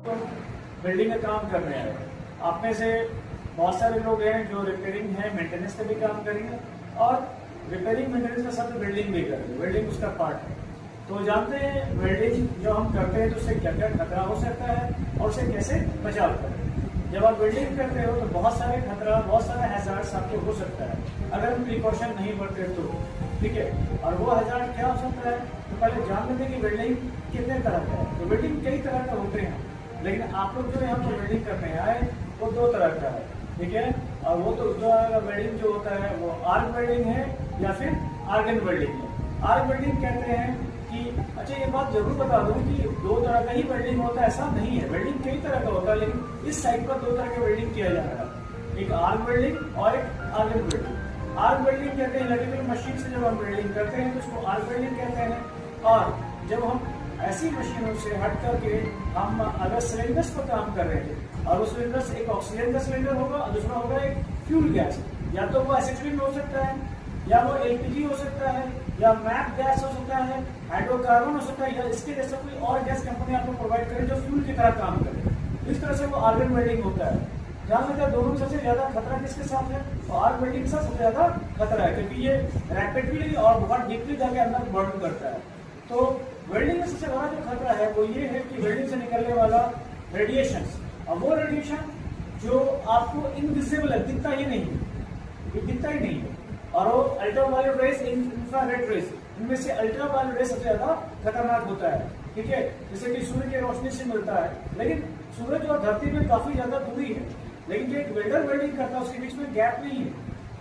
तो बिल्डिंग का काम करने आए। आप में से बहुत सारे लोग हैं जो रिपेयरिंग है, मेंटेनेंस का भी काम करेंगे और रिपेयरिंग मेंटेनेंस का साथ वेल्डिंग भी करेंगे। वेल्डिंग उसका पार्ट है। तो जानते हैं वेल्डिंग जो हम करते हैं तो उससे क्या क्या खतरा हो सकता है और उसे कैसे बचाव करें। जब आप वेल्डिंग करते हो तो बहुत सारे खतरा, बहुत सारे हैजार्ड्स आपको हो सकता है अगर हम प्रिकॉशन नहीं बरते तो, ठीक है। और वो हैजार्ड क्या हो सकता है तो पहले जान लेते हैं कि वेल्डिंग कितने तरह का है। तो वेल्डिंग कई तरह का होते हैं, लेकिन आप लोग जो यहाँ पर वेल्डिंग करने आए वो 2 तरह का है, ठीक है। और वो तो जो वेल्डिंग जो होता है वो आर्क वेल्डिंग है या फिर आर्गन वेल्डिंग है। आर्क वेल्डिंग कहते हैं कि अच्छा ये बात जरूर बता दूं कि 2 तरह का ही वेल्डिंग होता है, ऐसा नहीं है। वेल्डिंग कई तरह का होता है, लेकिन इस साइड पर 2 तरह के वेल्डिंग किया जा रहा है, एक आर्क वेल्डिंग और एक आर्गन वेल्डिंग। आर्क वेल्डिंग कहते हैं इलेक्ट्रिकल मशीन से जब हम वेल्डिंग करते हैं तो उसको आर्क वेल्डिंग कहते हैं। और जब हम ऐसी मशीनों से हट करके हम अगर सिलेंडर्स पर काम कर रहे थे और उस सिलेंडर से एक ऑक्सीजन का सिलेंडर होगा और दूसरा होगा एक फ्यूल गैस, या तो वो एसिटिलीन हो सकता है या वो एलपीजी हो सकता है या मैप गैस हो सकता है, हाइड्रोकार्बन हो सकता है, या इसके जैसा कोई और गैस कंपनी आपको प्रोवाइड करे जो फ्यूल की तरह काम करे। इस तरह से वो आर्गन वेल्डिंग होता है। ध्यान रखिए दोनों में सबसे ज्यादा खतरा किसके साथ है, तो आर्क वेल्डिंग के साथ सबसे ज्यादा खतरा है, क्योंकि ये रैपिडली और बहुत डीपली जाके अंदर बर्न करता है। तो वेल्डिंग में सबसे बड़ा जो खतरा है वो ये है कि वेल्डिंग से निकलने वाला रेडिएशन, और वो रेडिएशन जो आपको इनविजिबल है, दिखता ही नहीं है, और वो अल्ट्रावायलेट रेस, इंफ्रारेड रेस, इनमें से अल्ट्रावायलेट रेस सबसे ज्यादा खतरनाक होता है, ठीक है। जैसे कि सूर्य की रोशनी से मिलता है, लेकिन सूरज और धरती में काफी ज्यादा दूरी है, लेकिन जो एक वेल्डर वेल्डिंग करता है उसके बीच में गैप नहीं है,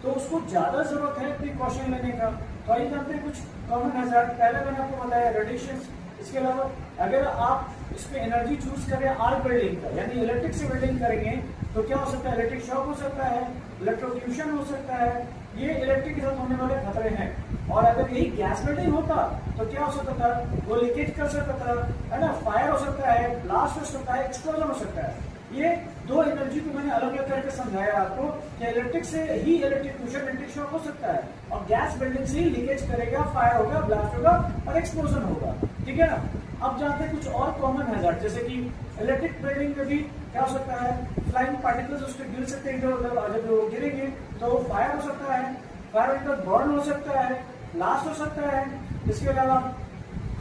तो उसको ज्यादा जरूरत है प्रिकॉशन लेने का। तो आइए जानते हैं कुछ कॉमन हैजार्ड। पहले मैंने आपको बताया रेडिएशन। इसके अलावा अगर आप इसमें एनर्जी चूज करें आर्क वेल्डिंग का, यानी इलेक्ट्रिक से वेल्डिंग करेंगे तो क्या हो सकता है, इलेक्ट्रिक शॉक हो सकता है, इलेक्ट्रोक्यूशन हो सकता है, ये इलेक्ट्रिक के साथ होने वाले खतरे हैं। और अगर यही गैस वेल्डिंग होता तो क्या हो सकता था, वो लीकेज कर सकता था, है ना, फायर हो सकता है, ब्लास्ट हो सकता है, एक्सप्लोजन हो सकता है। ये 2 एनर्जी को मैंने अलग अलग करके समझाया आपको कि इलेक्ट्रिक से ही इलेक्ट्रिक्यूशन, इलेक्ट्रिक शॉक हो सकता है, और गैस वेल्डिंग से ही लीकेज करेगा, फायर होगा, ब्लास्ट होगा और एक्सप्लोजन होगा, ठीक है ना। अब जानते हैं कुछ और कॉमन हैजार्ड, जैसे कि इलेक्ट्रिक वेल्डिंग में भी क्या हो सकता है, फ्लाइंग पार्टिकल्स उसके गिर सकते हैं इधर उधर, जब वो गिरेंगे तो फायर हो सकता है, फायर होकर बर्न हो सकता है, ब्लास्ट हो सकता है। इसके अलावा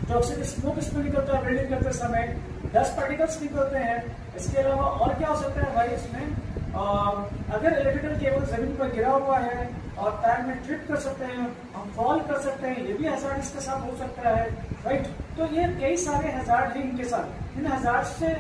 टॉक्सिक स्मोक इसमें निकलता है वेल्डिंग करते समय, डस्ट पार्टिकल्स निकलते हैं। इसके अलावा और क्या हो सकता है भाई इसमें, अगर इलेक्ट्रिकल केबल जमीन पर गिरा हुआ है और पैर में ट्रिप कर सकते हैं, हम फॉल कर सकते हैं, ये भी हैजार्ड इसके साथ हो सकता है, राइट। तो ये कई सारे हैजार्ड हैं इनके साथ। इन हैजार्ड से